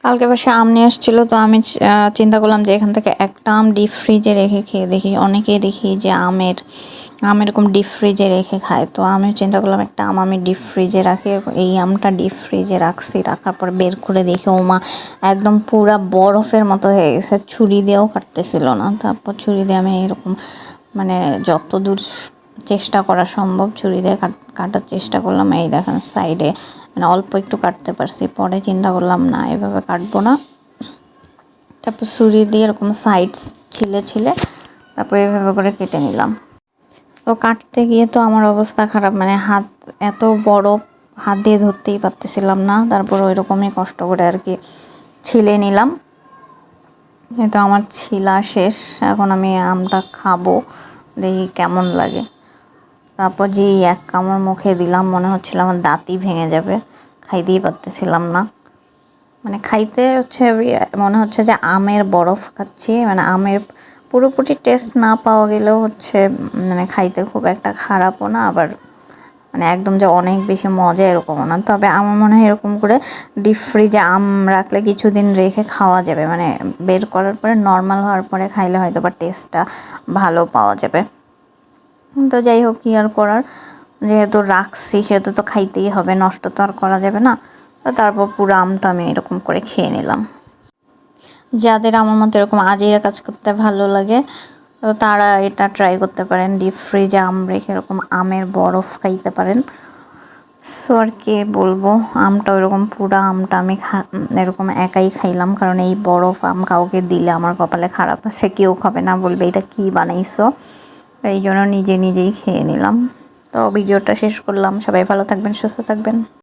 কালকে বাসায় আম নিয়ে আসছিলো, তো আমি চিন্তা করলাম যে এখান থেকে একটা আম ডিপ ফ্রিজে রেখে খেয়ে দেখি। অনেকেই দেখি যে আম এরকম ডিপ ফ্রিজে রেখে খায়, তো আমি চিন্তা করলাম একটা আম আমি ডিপ ফ্রিজে রাখি। এই আমটা ডিপ ফ্রিজে রাখছি, রাখার পর বের করে দেখি ওমা একদম পুরা বরফের মতো হয়ে গেছে, ছুরি দিয়েও কাটতেছিল না। তারপর ছুরি দিয়ে আমি এরকম মানে যতদূর চেষ্টা করা সম্ভব ছুরি দিয়ে কাটার চেষ্টা করলাম। এই দেখেন সাইডে মানে অল্প একটু কাটতে পারছি, পরে চিন্তা করলাম না এভাবে কাটবো না। তারপর ছুরি দিয়ে এরকম সাইড ছিলে তারপর এভাবে করে কেটে নিলাম। তো কাটতে গিয়ে তো আমার অবস্থা খারাপ, মানে হাত এত বড়, হাত দিয়ে ধরতেই পারতেছিলাম না। তারপর ওই রকমই কষ্ট করে আর কি ছিলে নিলাম। তো আমার ছিলা শেষ, এখন আমি আমটা খাবো, দেখি কেমন লাগে। তারপর যেই এক কামড় মুখে দিলাম মনে হচ্ছিল আমার দাঁতই ভেঙে যাবে, খাইতেই পারতেছিলাম না। মানে খাইতে হচ্ছে মনে হচ্ছে যে আমের বরফ খাচ্ছি, মানে আমের পুরোপুরি টেস্ট না পাওয়া গেলেও হচ্ছে মানে খাইতে খুব একটা খারাপও না, আবার মানে একদম যে অনেক বেশি মজা এরকমও না। তবে আমার মনে হয় এরকম করে ডিপ ফ্রিজে আম রাখলে কিছুদিন রেখে খাওয়া যাবে, মানে বের করার পরে নর্মাল হওয়ার পরে খাইলে হয়তো বা টেস্টটা ভালো পাওয়া যাবে। তো যাই হোক, কী আর করার, যেহেতু রাখছি সেহেতু তো খাইতেই হবে, নষ্ট তো আর করা যাবে না। তো তারপর পুরো আমটা আমি এরকম করে খেয়ে নিলাম। যাদের আমার মতো এরকম আজেইরা কাজ করতে ভালো লাগে, তো তারা এটা ট্রাই করতে পারেন, ডিপ ফ্রিজে আম রেখে এরকম আমের বরফ খাইতে পারেন। সো আর কি বলবো, আমটা ওইরকম পুরো আমটা আমি এরকম একাই খাইলাম, কারণ এই বরফ আম কাউকে দিলে আমার কপালে খারাপ আছে, কেউ খাবে না, বলবে এটা কী বানাইছো। এই জন্য নিজেই খেয়ে নিলাম। তো ভিডিওটা শেষ করলাম, সবাই ভালো থাকবেন, সুস্থ থাকবেন।